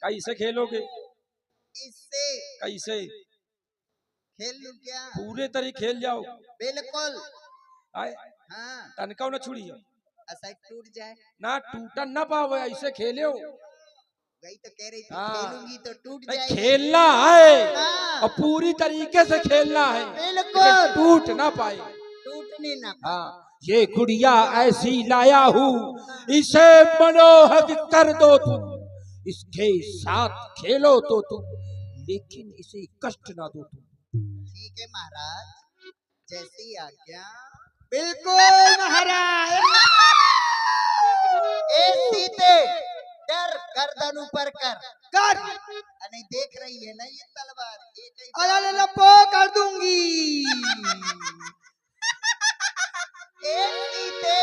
कैसे खेलोगे? इससे कैसे? खेल लूं क्या? पूरे तरीके खेल जाओ। बिल्कुल। आए हाँ, तनका न छुड़ी ऐसा टूट जाए ना, टूटन ना पाओ, ऐसे खेलो। वही तो कह रही थी, हाँ। खेलूंगी तो टूट नहीं, जाएगी। खेलना है हाँ, और पूरी तरीके से खेलना है, बिल्कुल। लेकिन टूट ना पाए। टूटने ना पाए। हाँ, ये गुड़िया ऐसी लाया हूँ, इसे मनोहर कर दो तुम, इसके साथ खेलो तो तुम, लेकिन इसे कष्ट ना दो तुम। ठीक है महाराज, जैसी आज्ञा। बिल्कुल महाराज। ए सीते, डर गर्दन ऊपर कर। नहीं देख रही है ना ये तलवार, अरे लपो कर दूंगी। ए सीते,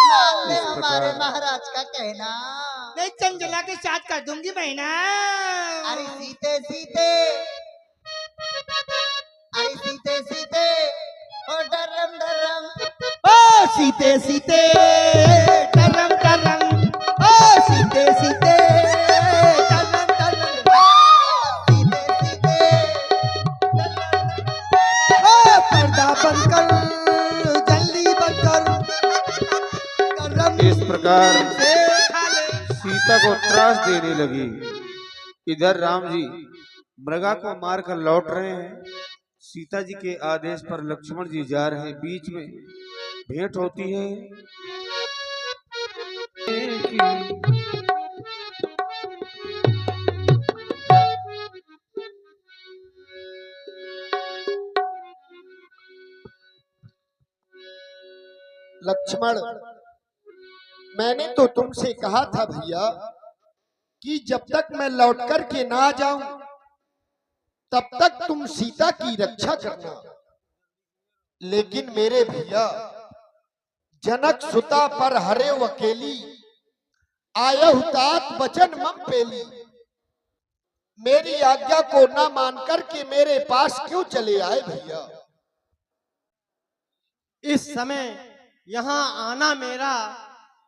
मान ले हमारे महाराज का कहना। नहीं, चंचला के साथ कर दूंगी बहना। अरे सीते सीते, अरे सीते सीते, ओ डरम डरम, ओ सीते सीते, डरम डरम, ओ सीते सीते, डरम डरम, सीते सीते, ओ पर्दा बंद कर, जल्दी बंद कर। इस प्रकार सीता को त्रास देने लगी। इधर राम जी मृगा को मारकर लौट रहे हैं। सीता जी के आदेश पर लक्ष्मण जी जा रहे हैं। बीच में भेंट होती है। लक्ष्मण, मैंने तो तुमसे कहा था भैया कि जब तक मैं लौट कर के ना जाऊं तब तक तुम सीता की रक्षा करना, लेकिन मेरे भैया जनक सुता पर हरे अकेली, आयहु तात बचन मम पेली, मेरी आज्ञा को ना मान कर के मेरे पास क्यों चले आए भैया? इस समय यहाँ आना मेरा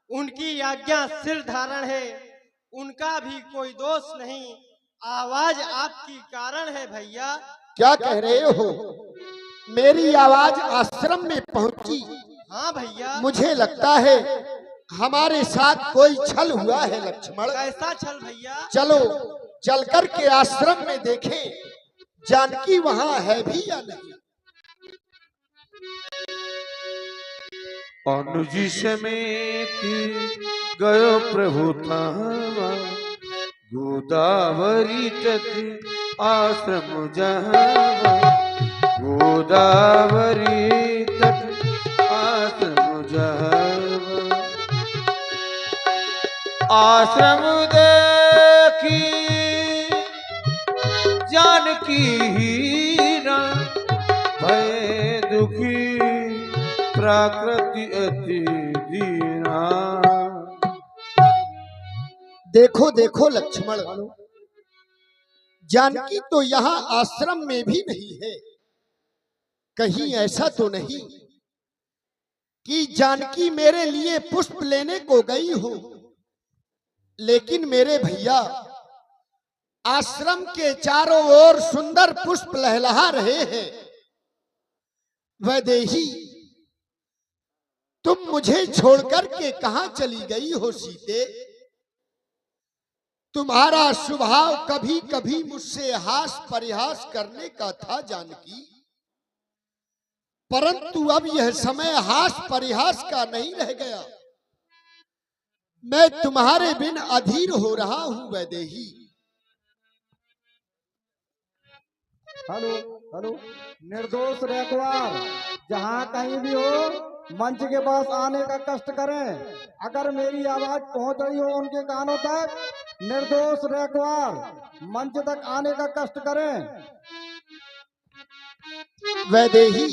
उनकी आज्ञा सिर धारण है, उनका भी कोई दोष नहीं, आवाज आपकी कारण है भैया। क्या कह रहे हो? मेरी आवाज आश्रम में पहुंची? हाँ भैया। मुझे लगता है हमारे साथ कोई छल हुआ है लक्ष्मण। कैसा छल भैया? चलो चल कर के आश्रम में देखें जानकी वहाँ है भी या नहीं। अनुज समेत गयो प्रभु धामा, गोदावरी तट आश्रम जहाँ, गोदावरी तट आश्रम जहाँ, आश्रम देखी जानकी हीरा, भय दुखी प्रकृति अति दीना। देखो देखो लक्ष्मण, जानकी तो यहाँ आश्रम में भी नहीं है। कहीं ऐसा तो नहीं कि जानकी मेरे लिए पुष्प लेने को गई हो? लेकिन मेरे भैया आश्रम के चारों ओर सुंदर पुष्प लहलहा रहे हैं। वैदेही, तुम मुझे छोड़कर के कहां चली गई हो सीते? तुम्हारा स्वभाव कभी कभी मुझसे हास परिहास करने का था जानकी, परंतु अब यह समय हास परिहास का नहीं रह गया। मैं तुम्हारे बिन अधीर हो रहा हूं वैदेही। हेलो हेलो, निर्दोष रखवार जहाँ कहीं भी हो मंच के पास आने का कष्ट करें। अगर मेरी आवाज पहुंच रही हो उनके कानों तक, निर्दोष रखवार मंच तक आने का कष्ट करें। वैदेही,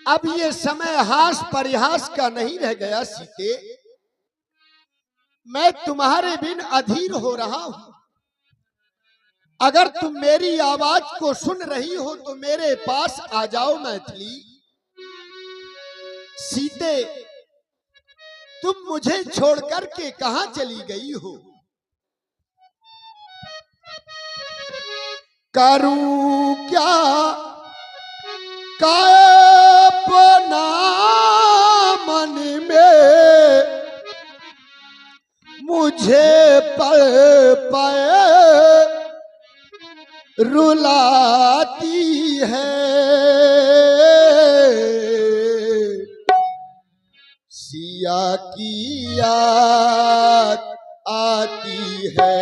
अब ये समय हास परिहास का नहीं रह गया सीते। मैं तुम्हारे बिन अधीर हो रहा हूं। अगर तुम मेरी आवाज को सुन रही हो तो मेरे पास आ जाओ मैथिली। सीते, तुम मुझे छोड़कर के कहां चली गई हो? करूं क्या कल्पना मन में मुझे पल पल रुलाती है। सिया की याद आती है,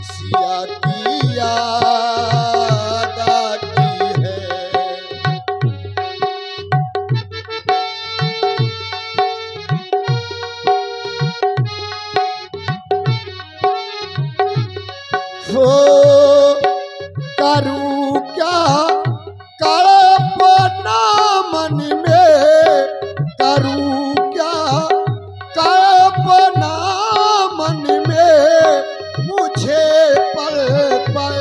सिया की याद आती है। वो करूं क्या कल्पना मन में, करूं क्या कल्पना मन में मुझे पल पल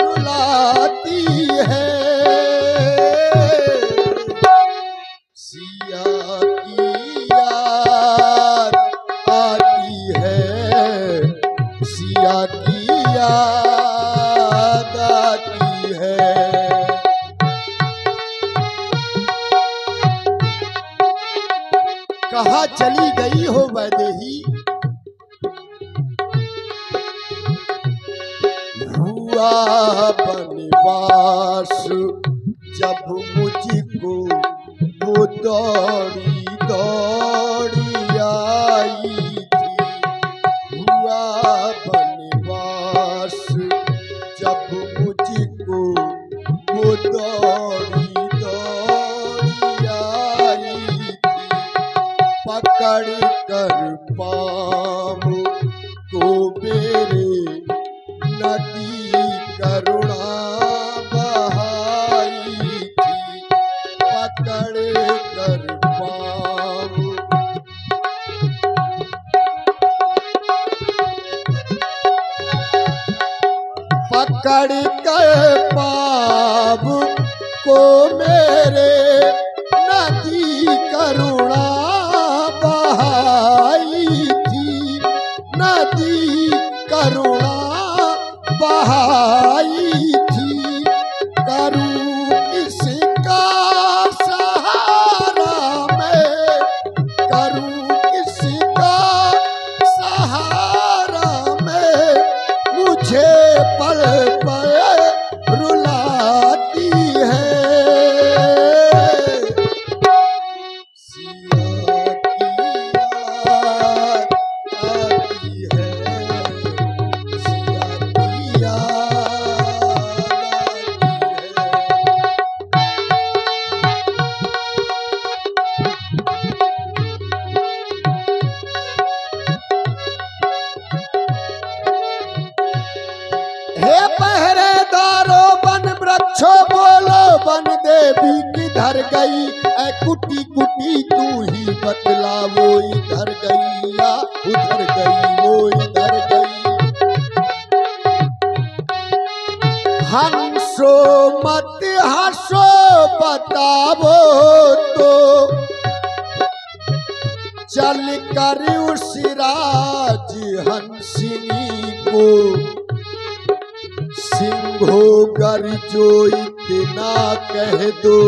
रुलाती है। सिया की याद आती है, सिया की याद आती है। कहाँ चली गई हो वैदेही, हुआ बनवास जब मुझको वो दौड़ी दौड़ी आई थी। हुआ बनवास जब मुझको वो दौड़ी दौड़ी आई थी। पकड़ कर पाँव को मेरे नदी करुणा बहाई थी। पकड़ कर पाँव पकड़ कर पाँव को मेरे नदी करुणा बहाई थी। नदी करुणा बहाई थी। करूं किसका सहारा मैं, करूं किसका सहारा मैं, मुझे पल पल रुलाती है। सिया की याद आती है, सिया की याद हे पहरेदारों वन वृक्षों बोलो वन देवी किधर गई। ऐ कुटी कुटी तू ही बतला, वो इधर गई या उधर गई, वो इधर गई। हंसो मत हंसो बतावो तो, चल कर उस राज हंसिनी को। सिंहो गर्जो इतना कह दो,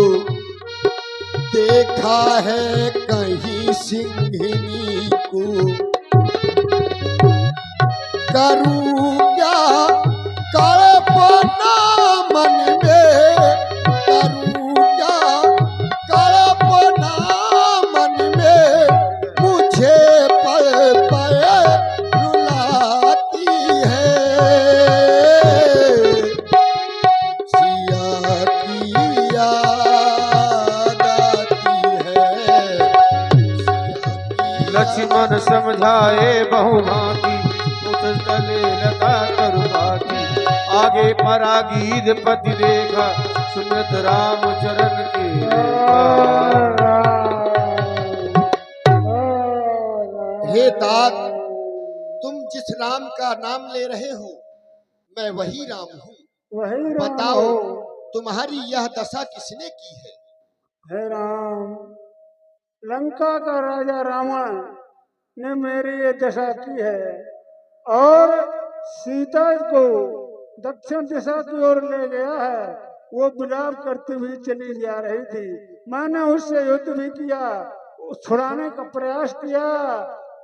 देखा है कहीं सिंहिनी को। करूं क्या कल्पना मन में, करूं क्या कल्पना मन में मुझे पल पल रुलाती है। सिया की याद आती है, लक्ष्मण समझाए बहुभांति, उस तले लता करुभाती। आगे परागीध पति देखा, सुमित राम चरण की रेखा। हे तात, तुम जिस राम का नाम ले रहे हो मैं वही राम हूँ। वही राम बताओ हो। तुम्हारी यह दशा किसने की है। हे राम, लंका का राजा रावण ने मेरी ये दशा की है और सीता को दक्षिण दिशा की ओर ले गया है। वो विलाप करती हुई चली जा रही थी। मैंने उससे युद्ध भी किया, छुड़ाने का प्रयास किया,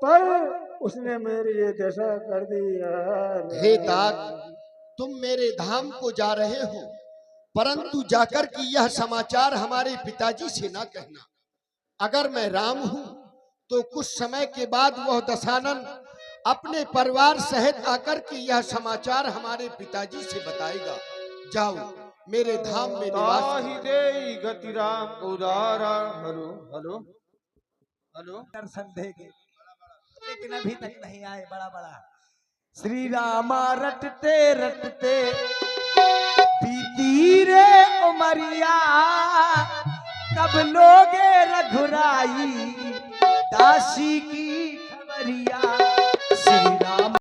पर उसने मेरी ये दशा कर दी यार। हे तात, तुम मेरे धाम को जा रहे हो, परंतु जाकर कि यह समाचार हमारे पिताजी से ना कहना। अगर मैं राम हूं तो कुछ समय के बाद वह दशानन अपने परिवार सहित आकर के यह समाचार हमारे पिताजी से बताएगा। जाओ, मेरे धाम में निवास ताहि देई गति राम उदारा। हेलो हेलो हेलो, दर्शन देंगे, लेकिन अभी तक नहीं आए। बड़ा बड़ा श्री रामा रटते रटते बीती रे उमरिया, कब लोगे रघुराई दासी की खबरिया।